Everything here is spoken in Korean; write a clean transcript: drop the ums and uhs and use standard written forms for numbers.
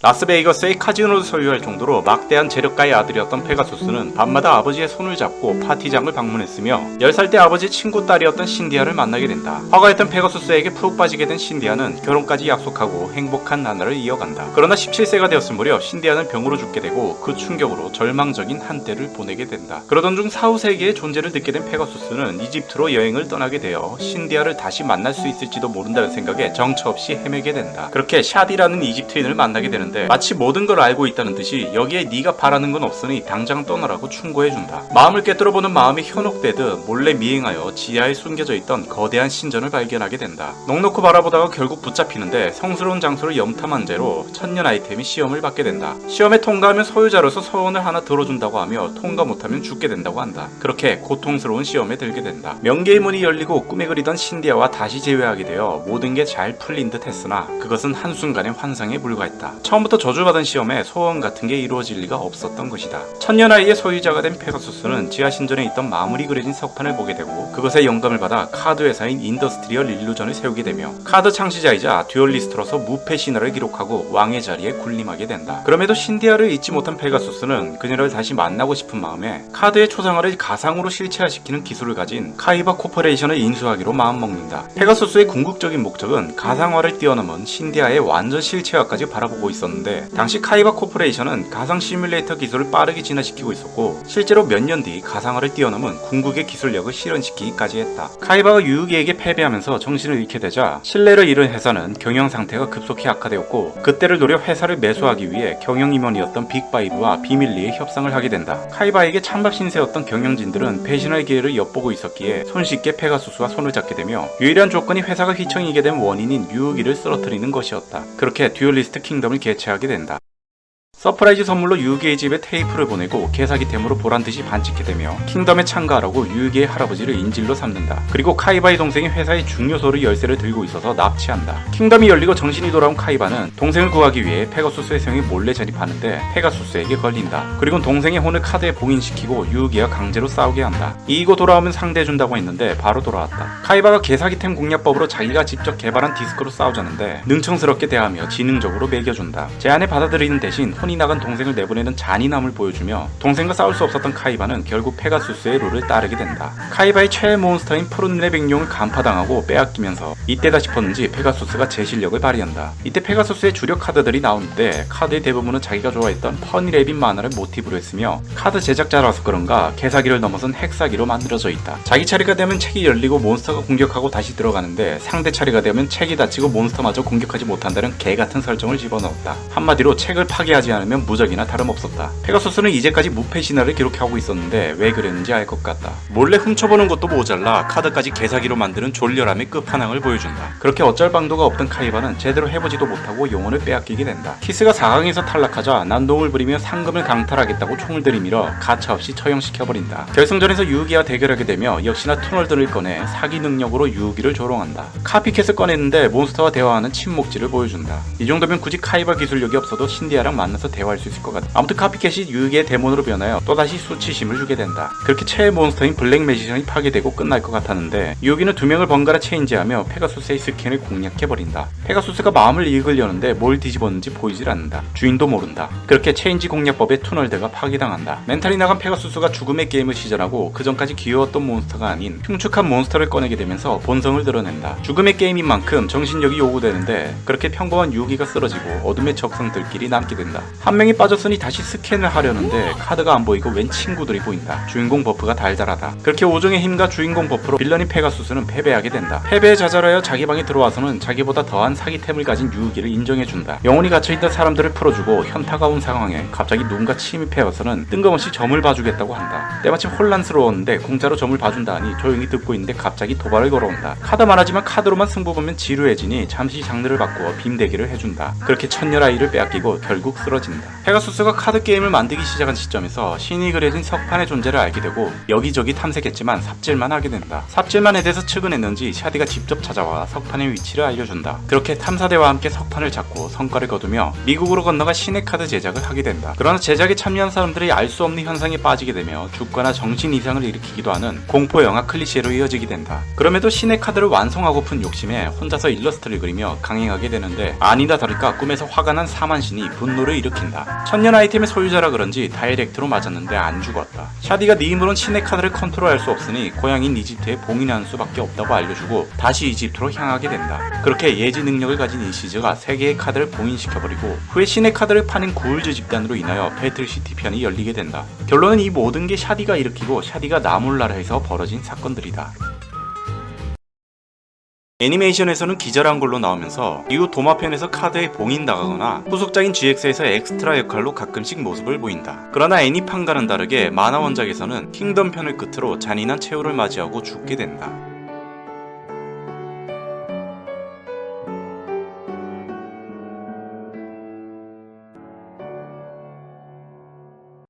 라스베이거스의 카지노를 소유할 정도로 막대한 재력가의 아들이었던 페가수스는 밤마다 아버지의 손을 잡고 파티장을 방문했으며 10살 때 아버지의 친구 딸이었던 신디아를 만나게 된다. 화가였던 페가수스에게 푹 빠지게 된 신디아는 결혼까지 약속하고 행복한 나날을 이어간다. 그러나 17세가 되었을 무렵 신디아는 병으로 죽게 되고 그 충격으로 절망적인 한때를 보내게 된다. 그러던 중 사후세계의 존재를 듣게 된 페가수스는 이집트로 여행을 떠나게 되어 신디아를 다시 만날 수 있을지도 모른다는 생각에 정처 없이 헤매게 된다. 그렇게 샤디라는 이집트인을 만나게 되는데 마치 모든 걸 알고 있다는 듯이 여기에 네가 바라는 건 없으니 당장 떠나라고 충고해준다. 마음을 꿰뚫어보는 마음이 현혹되듯 몰래 미행하여 지하에 숨겨져 있던 거대한 신전을 발견하게 된다. 넋놓고 바라보다가 결국 붙잡히는데 성스러운 장소를 염탐한 죄로 천년 아이템이 시험을 받게 된다. 시험에 통과하면 소유자로서 소원을 하나 들어준다고 하며 통과 못하면 죽게 된다고 한다. 그렇게 고통스러운 시험에 들게 된다. 명계의 문이 열리고 꿈에 그리던 신디아와 다시 재회하게 되어 모든 게 잘 풀린 듯 했으나 그것은 한순간의 환상에 불과했다. 처음부터 저주받은 시험에 소원 같은 게 이루어질 리가 없었던 것이다. 천년아이의 소유자가 된 페가수스는 지하신전에 있던 마물이 그려진 석판을 보게 되고 그것에 영감을 받아 카드 회사인 인더스트리얼 일루전을 세우게 되며 카드 창시자이자 듀얼리스트로서 무패 신화를 기록하고 왕의 자리에 군림하게 된다. 그럼에도 신디아를 잊지 못한 페가수스는 그녀를 다시 만나고 싶은 마음에 카드의 초상화를 가상으로 실체화시키는 기술을 가진 카이바 코퍼레이션을 인수하기로 마음먹는다. 페가수스의 궁극적인 목적은 가상화를 뛰어넘은 신디아의 완전 실체화까지 바라보고 있었는데 당시 카이바 코퍼레이션은 가상 시뮬레이터 기술을 빠르게 진화시키고 있었고 실제로 몇 년 뒤 가상화를 뛰어넘은 궁극의 기술력을 실현시키기까지 했다. 카이바가 유우기에게 패배하면서 정신을 잃게 되자 신뢰를 잃은 회사는 경영 상태가 급속히 악화되었고 그때를 노려 회사를 매수하기 위해 경영 임원이었던 빅5와 비밀리에 협상을 하게 된다. 카이바에게 찬밥 신세였던 경영진들은 배신할 기회를 엿보고 있었기에 손쉽게 페가수스와 손을 잡게 되며 유일한 조건이 회사가 휘청이게 된 원인인 유우기를 쓰러뜨리는 것이었다. 그렇게 듀얼리스트 킹덤을 개최하게 된다. 서프라이즈 선물로 유우기의 집에 테이프를 보내고 개사기템으로 보란듯이 반칙해 되며 킹덤에 참가하라고 유우기의 할아버지를 인질로 삼는다. 그리고 카이바의 동생이 회사의 중요소를 열쇠를 들고 있어서 납치한다. 킹덤이 열리고 정신이 돌아온 카이바는 동생을 구하기 위해 페가수스의 성에 몰래 진입하는데 페가수스에게 걸린다. 그리고 동생의 혼을 카드에 봉인시키고 유우기와 강제로 싸우게 한다. 이기고 돌아오면 상대해준다고 했는데 바로 돌아왔다. 카이바가 개사기템 공략법으로 자기가 직접 개발한 디스크로 싸우자는데 능청스럽게 대하며 지능적으로 매겨준다. 제안을 받아들이는 대신 혼이 나간 동생을 내보내는 잔인함을 보여주며 동생과 싸울 수 없었던 카이바는 결국 페가수스의 룰을 따르게 된다. 카이바의 최애 몬스터인 푸른눈의 백룡을 간파당하고 빼앗기면서 이때다 싶었는지 페가수스가 제 실력을 발휘한다. 이때 페가수스의 주력 카드들이 나오는데 카드의 대부분은 자기가 좋아했던 퍼니레빈 만화를 모티브로 했으며 카드 제작자라서 그런가 개사기를 넘어선 핵사기로 만들어져 있다. 자기 차례가 되면 책이 열리고 몬스터가 공격하고 다시 들어가는데 상대 차례가 되면 책이 닫히고 몬스터마저 공격하지 못한다는 개같은 설정을 집어넣었다. 한마디로 책을 파괴하지 않으면 무적이나 다름없었다. 페가수스는 이제까지 무패 신화를 기록하고 있었는데 왜 그랬는지 알 것 같다. 몰래 훔쳐보는 것도 모자라 카드까지 개사기로 만드는 졸렬함의 끝판왕을 보여준다. 그렇게 어쩔 방도가 없던 카이바는 제대로 해보지도 못하고 영혼을 빼앗기게 된다. 키스가 4강에서 탈락하자 난동을 부리며 상금을 강탈하겠다고 총을 들이밀어 가차없이 처형시켜버린다. 결승전에서 유우기와 대결하게 되며 역시나 투널들을 꺼내 사기 능력으로 유우기를 조롱한다. 카피캣을 꺼냈는데 몬스터와 대화하는 침묵지를 보여준다. 이 정도면 굳이 카이바 기술력이 없어도 신디아랑 만나서 대화할 수 있을 것 같아. 아무튼 카피캣이 유우기의 데몬으로 변하여 또다시 수치심을 주게 된다. 그렇게 최애 몬스터인 블랙 매지션이 파괴되고 끝날 것 같았는데 유우기는 두 명을 번갈아 체인지하며 페가수스의 스킨을 공략해버린다. 페가수스가 마음을 읽으려는데 뭘 뒤집었는지 보이질 않는다. 주인도 모른다. 그렇게 체인지 공략법에 투널드가 파괴당한다. 멘탈이 나간 페가수스가 죽음의 게임을 시전하고 그전까지 귀여웠던 몬스터가 아닌 흉측한 몬스터를 꺼내게 되면서 본성을 드러낸다. 죽음의 게임인 만큼 정신력이 요구되는데 그렇게 평범한 유우기가 쓰러지고 어둠의 적성들끼리 남게 된다. 한 명이 빠졌으니 다시 스캔을 하려는데 카드가 안 보이고 웬 친구들이 보인다. 주인공 버프가 달달하다. 그렇게 오종의 힘과 주인공 버프로 빌런인 페가수스는 패배하게 된다. 패배에 좌절하여 자기 방에 들어와서는 자기보다 더한 사기템을 가진 유우기를 인정해준다. 영혼이 갇혀있던 사람들을 풀어주고 현타가 온 상황에 갑자기 누군가 침입해와서는 뜬금없이 점을 봐주겠다고 한다. 때마침 혼란스러웠는데 공짜로 점을 봐준다 하니 조용히 듣고 있는데 갑자기 도발을 걸어온다. 카드 많아지만 카드로만 승부 보면 지루해지니 잠시 장르를 바꾸어 빔대기를 해준다. 그렇게 천년아이를 빼앗기고 결국 쓰러진다. 사라진다. 페가수스가 카드 게임을 만들기 시작한 시점에서 신이 그려진 석판의 존재를 알게 되고 여기저기 탐색했지만 삽질만 하게 된다. 삽질만 해대서 측은했는지 샤디가 직접 찾아와 석판의 위치를 알려준다. 그렇게 탐사대와 함께 석판을 잡고 성과를 거두며 미국으로 건너가 신의 카드 제작을 하게 된다. 그러나 제작에 참여한 사람들이 알 수 없는 현상에 빠지게 되며 죽거나 정신 이상을 일으키기도 하는 공포 영화 클리셰로 이어지게 된다. 그럼에도 신의 카드를 완성하고픈 욕심에 혼자서 일러스트를 그리며 강행하게 되는데 아니다 다를까 꿈에서 화가 난 사만신이 분노를 일으킨다. 천년 아이템의 소유자라 그런지 다이렉트로 맞았는데 안 죽었다. 샤디가 네 힘으론 신의 카드를 컨트롤할 수 없으니 고향인 이집트에 봉인하는 수밖에 없다고 알려주고 다시 이집트로 향하게 된다. 그렇게 예지 능력을 가진 이시즈가 3개의 카드를 봉인시켜버리고 후에 신의 카드를 파는 구울즈 집단으로 인하여 배틀시티 편이 열리게 된다. 결론은 이 모든 게 샤디가 일으키고 샤디가 나몰라라에서 벌어진 사건들이다. 애니메이션에서는 기절한 걸로 나오면서 이후 도마편에서 카드에 봉인당하거나 후속작인 GX에서 엑스트라 역할로 가끔씩 모습을 보인다. 그러나 애니판과는 다르게 만화 원작에서는 킹덤편을 끝으로 잔인한 최후를 맞이하고 죽게 된다.